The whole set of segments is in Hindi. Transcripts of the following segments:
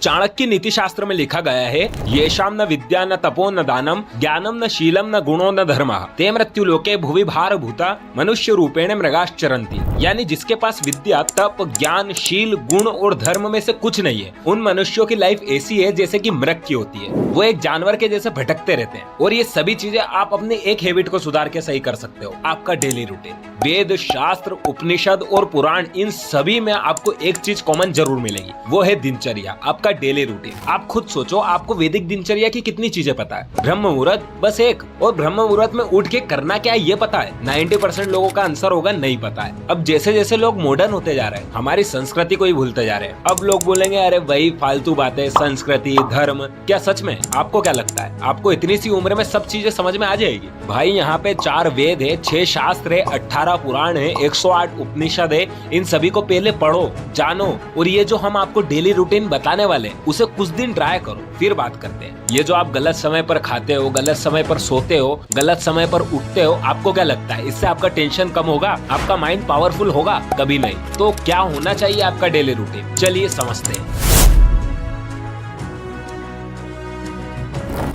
चाणक्य नीति शास्त्र में लिखा गया है, येषाम न विद्या न तपो न दानम ज्ञानम न शीलम न गुणो न धर्मः ते मृत्यु लोके भुवि भार भूता मनुष्य रूपेण मृगाश्चरन्ति। यानी जिसके पास विद्या, तप, ज्ञान, शील, गुण और धर्म में से कुछ नहीं है, उन मनुष्यों की लाइफ ऐसी है जैसे कि मृग की होती है। वो एक जानवर के जैसे भटकते रहते हैं। और ये सभी चीजें आप अपने एक हैबिट को सुधार के सही कर सकते हो, आपका डेली रूटीन। वेद, शास्त्र, उपनिषद और पुराण, इन सभी में आपको एक चीज कॉमन जरूर मिलेगी, वो है दिनचर्या, आपका डेली रूटीन। आप खुद सोचो, आपको वैदिक दिनचर्या की कितनी चीजें पता है? ब्रह्म मुहूर्त बस एक, और ब्रह्म मुहूर्त में उठ के करना क्या है ये पता है? 90% लोगों का आंसर होगा नहीं पता है। अब जैसे जैसे लोग मॉडर्न होते जा रहे हैं, हमारी संस्कृति को ही भूलते जा रहे हैं। अब लोग बोलेंगे अरे वही फालतू बातें, संस्कृति, धर्म। क्या सच में आपको क्या लगता है आपको इतनी सी उम्र में सब चीजें समझ में आ जाएगी? भाई यहाँ पे 4 वेद है, 6 शास्त्र है, 18 पुराण है, 108 उपनिषद है। इन सभी को पहले पढ़ो, जानो, और ये जो हम आपको डेली रूटीन बताने वाले उसे कुछ दिन ट्राई करो, फिर बात करते हैं। ये जो आप गलत समय पर खाते हो, गलत समय पर सोते हो, गलत समय पर उठते हो, आपको क्या लगता है इससे आपका टेंशन कम होगा? आपका माइंड पावरफुल होगा? कभी नहीं। तो क्या होना चाहिए आपका डेली रूटीन? चलिए समझते हैं।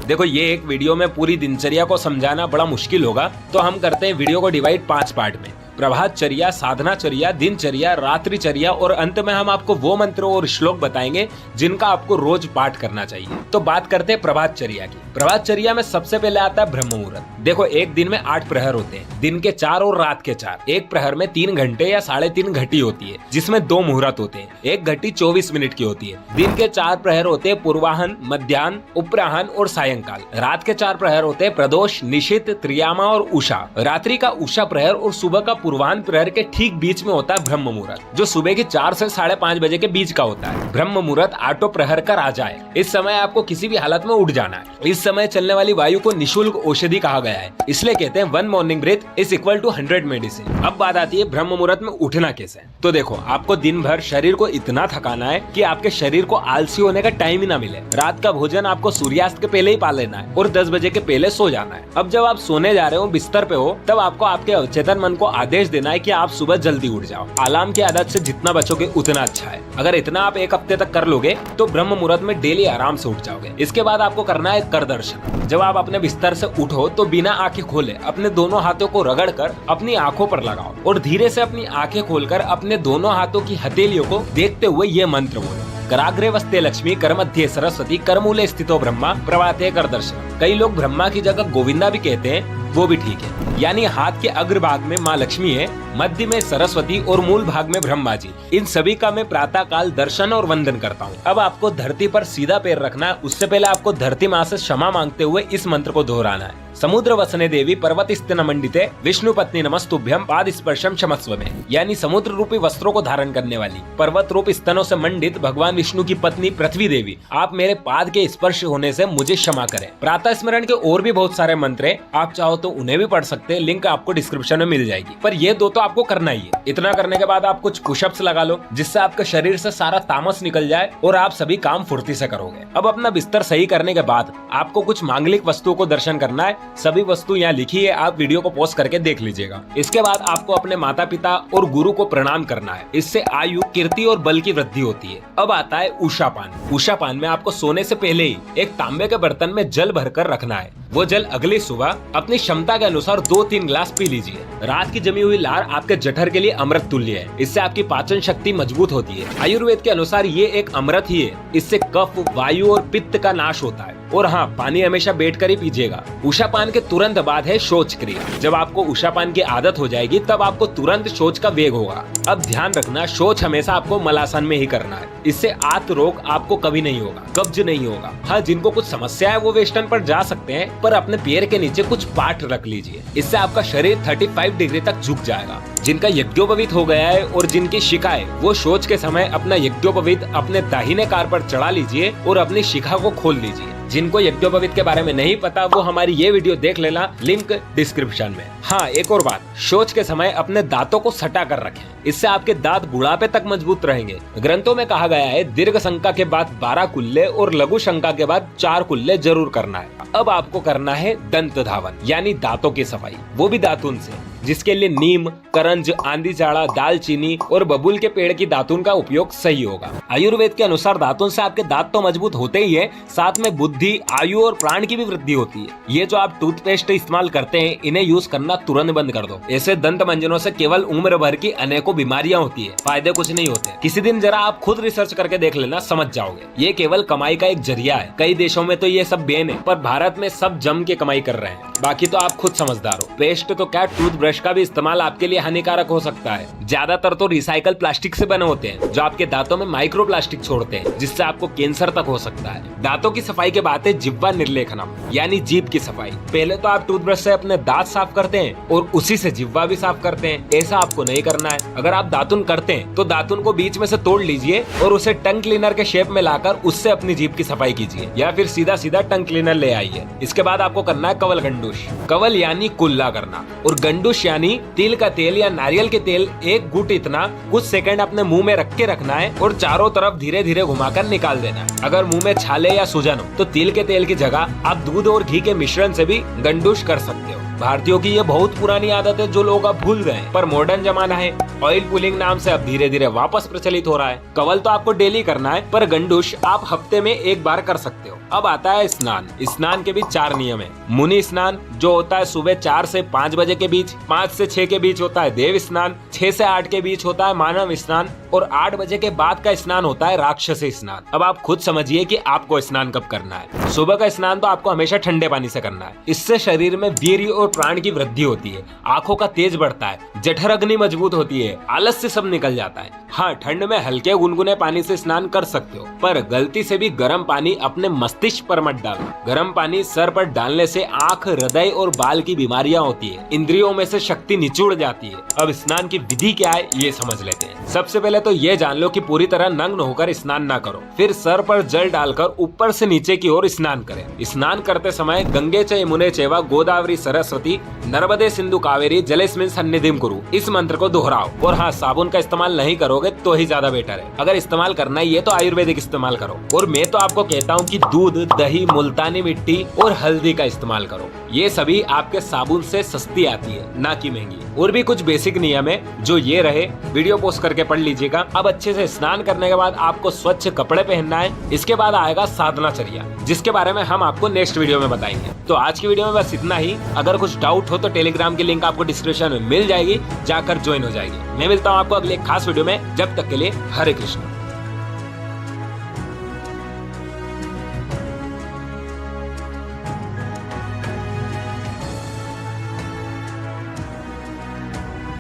देखो, ये एक वीडियो में पूरी दिनचर्या को समझाना बड़ा मुश्किल होगा, तो हम करते हैं वीडियो को डिवाइड 5 पार्ट में। प्रभातचर्या, साधनाचर्या, दिनचर्या, रात्रिचर्या, और अंत में हम आपको वो मंत्र और श्लोक बताएंगे जिनका आपको रोज पाठ करना चाहिए। तो बात करते हैं प्रभातचर्या की। प्रभातचर्या में सबसे पहले आता है ब्रह्म मुहूर्त। देखो, एक दिन में 8 प्रहर होते हैं, दिन के 4 और रात के 4। एक प्रहर में 3 घंटे या 3.5 घटी होती है, जिसमें 2 मुहूर्त होते हैं। एक घटी 24 मिनट की होती है। दिन के 4 प्रहर होते हैं पूर्वाहन, मध्याह्न, उपराहन और सायंकाल। रात के 4 प्रहर होते हैं प्रदोष, निशित, त्रियामा और उषा। रात्रि का उषा प्रहर और सुबह का पूर्वाहन प्रहर के ठीक बीच में होता है ब्रह्म मुहूर्त, जो सुबह के 4 से 5:30 बजे के बीच का होता है। ब्रह्म मुहूर्त 8 प्रहर का राजा है। इस समय आपको किसी भी हालत में उठ जाना है। इस समय चलने वाली वायु को निशुल्क औषधि कहा गया है, इसलिए कहते हैं 1 morning breath is equal to 100 medicine. अब बात आती है ब्रह्म मुहूर्त में उठना कैसे। तो देखो, आपको दिन भर शरीर को इतना थकाना है कि आपके शरीर को आलसी होने का टाइम ही ना मिले। रात का भोजन आपको सूर्यास्त के पहले ही पा लेना है और 10 बजे के पहले सो जाना है। अब जब आप सोने जा रहे हो, बिस्तर पे हो, तब आपको आपके अवचेतन मन को आदेश देना है कि आप सुबह जल्दी उठ जाओ। अलार्म की आदत से जितना बचोगे उतना अच्छा है। अगर इतना आप 1 हफ्ते तक कर लोगे तो ब्रह्म मुहूर्त में डेली आराम से उठ जाओगे। इसके बाद आपको करना है कर दर्शन। जब आप अपने बिस्तर से उठो तो बिना आंखें खोले अपने दोनों हाथों को रगड़कर अपनी आंखों पर लगाओ और धीरे से अपनी आंखें खोलकर अपने दोनों हाथों की हथेलियों को देखते हुए ये मंत्र बोलो, कराग्रे वस्ते लक्ष्मी, कर मध्य सरस्वती, करमूले स्थितो ब्रह्मा, प्रभाते कर दर्शन। कई लोग ब्रह्मा की जगह गोविंदा भी कहते हैं, वो भी ठीक है। यानी हाथ के अग्रभाग में माँ लक्ष्मी है, मध्य में सरस्वती और मूल भाग में ब्रह्मा जी। इन सभी का मैं प्रातः काल दर्शन और वंदन करता हूँ। अब आपको धरती पर सीधा पैर रखना है। उससे पहले आपको धरती माँ से क्षमा मांगते हुए इस मंत्र को दोहराना है। समुद्र वसने देवी पर्वत स्तन मंडिते विष्णु पत्नी नमस्तुभ्यम पाद स्पर्शम क्षमस्व में। यानी समुद्र रूपी वस्त्रों को धारण करने वाली, पर्वत रूप स्तनों से मंडित भगवान विष्णु की पत्नी पृथ्वी देवी, आप मेरे पाद के स्पर्श होने से मुझे क्षमा करें। प्रातः स्मरण के और भी बहुत सारे मंत्र हैं, आप चाहो तो उन्हें भी पढ़ सकते हैं। लिंक आपको डिस्क्रिप्शन में मिल जाएगी। पर ये 2 तो आपको करना ही है। इतना करने के बाद आप कुछ पुशअप्स लगा लो, जिससे आपके शरीर से सारा तामस निकल जाए और आप सभी काम फुर्ती से करोगे। अब अपना बिस्तर सही करने के बाद आपको कुछ मांगलिक वस्तुओं को दर्शन करना है। सभी वस्तु यहाँ लिखी है, आप वीडियो को पॉज करके देख लीजिएगा। इसके बाद आपको अपने माता पिता और गुरु को प्रणाम करना है। इससे आयु, कीर्ति और बल की वृद्धि होती है। अब आता है उषापान। उषापान में आपको सोने से पहले ही एक तांबे के बर्तन में जल भरकर रखना है। वो जल अगली सुबह अपनी क्षमता के अनुसार 2-3 ग्लास पी लीजिए। रात की जमी हुई लार आपके जठर के लिए अमृत तुल्य है। इससे आपकी पाचन शक्ति मजबूत होती है। आयुर्वेद के अनुसार ये एक अमृत ही है। इससे कफ, वायु और पित्त का नाश होता है। और हाँ, पानी हमेशा बैठकर ही पीजिएगा। उषापान के तुरंत बाद है शौच क्रिया। जब आपको उषापान की आदत हो जाएगी तब आपको तुरंत शौच का वेग होगा। अब ध्यान रखना, शौच हमेशा आपको मलासन में ही करना है। इससे आंत रोग आपको कभी नहीं होगा, कब्ज नहीं होगा। हाँ, जिनको कुछ समस्या है वो वेस्टर्न पर जा सकते हैं, पर अपने पैर के नीचे कुछ पाठ रख लीजिए। इससे आपका शरीर 35 डिग्री तक झुक जाएगा। जिनका यज्ञोपवीत हो गया है और जिनकी शिखा है, वो शौच के समय अपना यज्ञोपवीत अपने दाहिने कार पर चढ़ा लीजिए और अपनी शिखा को खोल लीजिए। जिनको यज्ञोपवीत के बारे में नहीं पता वो हमारी ये वीडियो देख लेना, लिंक डिस्क्रिप्शन में। हाँ, एक और बात, शौच के समय अपने दांतों को सटा कर रखें। इससे आपके दांत बुढ़ापे तक मजबूत रहेंगे। ग्रंथों में कहा गया है दीर्घ शंका के बाद 12 कुल्ले और लघु शंका के बाद 4 कुल्ले जरूर करना है। अब आपको करना है दंत धावन, यानी दांतों की सफाई, वो भी दातुन से। जिसके लिए नीम, करंज, आंधी झाड़ा, दालचीनी और बबूल के पेड़ की दातुन का उपयोग सही होगा। आयुर्वेद के अनुसार दातुन से आपके दांत तो मजबूत होते ही है, साथ में बुद्धि, आयु और प्राण की भी वृद्धि होती है। ये जो आप टूथपेस्ट इस्तेमाल करते हैं, इन्हें यूज करना तुरंत बंद कर दो। ऐसे दंत मंजनों से केवल उम्र भर की अनेकों बीमारियां होती है, फायदे कुछ नहीं होते। किसी दिन जरा आप खुद रिसर्च करके देख लेना, समझ जाओगे। ये केवल कमाई का एक जरिया है। कई देशों में तो ये सब बैन है, पर भारत में सब जम के कमाई कर रहे हैं। बाकी तो आप खुद समझदार हो। पेस्ट तो क्या, टूथब्रश का भी इस्तेमाल आपके लिए हानिकारक हो सकता है। ज्यादातर तो रिसाइकल प्लास्टिक से बने होते हैं, जो आपके दांतों में माइक्रो प्लास्टिक छोड़ते हैं, जिससे आपको कैंसर तक हो सकता है। दांतों की सफाई के बाद है जिह्वा निर्लेखनम, यानी जीभ की सफाई। पहले तो आप टूथब्रश से अपने दांत साफ करते हैं और उसी से जिह्वा भी साफ करते हैं। ऐसा आपको नहीं करना है। अगर आप दातुन करते हैं तो दातुन को बीच में से तोड़ लीजिए और उसे टंग क्लीनर के शेप में लाकर उससे अपनी जीभ की सफाई कीजिए, या फिर सीधा सीधा टंग क्लीनर ले आइए। इसके बाद आपको करना है कवल गंडूश। कवल यानी कुल्ला करना, और गंडूश यानी तिल का तेल या नारियल के तेल एक घूंट इतना कुछ सेकंड अपने मुंह में रख के रखना है और चारों तरफ धीरे धीरे घुमाकर निकाल देना है। अगर मुंह में छाले या सूजन हो तो तिल के तेल की जगह आप दूध और घी के मिश्रण से भी गंडूश कर सकते हो। भारतीयों की ये बहुत पुरानी आदत है जो लोग अब भूल गए, पर मॉडर्न जमाना है, ऑयल पुलिंग नाम से अब धीरे धीरे वापस प्रचलित हो रहा है। कवल तो आपको डेली करना है, पर गंडूश आप हफ्ते में एक बार कर सकते हो। अब आता है स्नान। स्नान के भी 4 नियम है। मुनि स्नान जो होता है सुबह 4 से 5 बजे के बीच, 5 से 6 के बीच होता है देव स्नान, 6 से 8 के बीच होता है मानव स्नान, और 8 बजे के बाद का स्नान होता है राक्षसी स्नान। अब आप खुद समझिए कि आपको स्नान कब करना है। सुबह का स्नान तो आपको हमेशा ठंडे पानी से करना है। इससे शरीर में वीर्य और प्राण की वृद्धि होती है, आंखों का तेज बढ़ता है, जठर अग्नि मजबूत होती है, आलस से सब निकल जाता है। हाँ, ठंड में हल्के गुनगुने पानी से स्नान कर सकते हो, पर गलती से भी गर्म पानी अपने मस्तिष्क पर मत डालो। गर्म पानी सर पर डालने से आंख, हृदय और बाल की बीमारियां होती है, इंद्रियों में से शक्ति निचुड़ जाती है। अब स्नान की विधि क्या है ये समझ लेते हैं। सबसे पहले तो ये जान लो कि पूरी तरह नग्न होकर स्नान ना करो, फिर सर पर जल डालकर ऊपर से नीचे की ओर स्नान करें। स्नान करते समय गंगे च यमुने चैव गोदावरी सरस्वती नर्मदे सिंधु कावेरी जलेस्मिन् सन्निधिं कुरु, इस मंत्र को दोहराओ। और हाँ, साबुन का इस्तेमाल नहीं करोगे तो ही ज्यादा बेटर है। अगर इस्तेमाल करना ही है तो आयुर्वेदिक इस्तेमाल करो। और मैं तो आपको कहता हूँ कि दूध, दही, मुल्तानी मिट्टी और हल्दी का इस्तेमाल करो। ये सभी आपके साबुन से सस्ती आती है, ना कि महंगी। और भी कुछ बेसिक नियम है जो ये रहे, वीडियो पोस्ट करके पढ़ लीजिएगा। अब अच्छे से स्नान करने के बाद आपको स्वच्छ कपड़े पहनना है। इसके बाद आएगा साधनाचर्या, जिसके बारे में हम आपको नेक्स्ट वीडियो में बताएंगे। तो आज की वीडियो में बस इतना ही। अगर कुछ डाउट हो तो टेलीग्राम की लिंक आपको डिस्क्रिप्शन में मिल जाएगी, जाकर ज्वाइन हो जाएगी। मैं मिलता हूँ आपको अगले खास वीडियो में। जब तक के लिए हरे कृष्ण।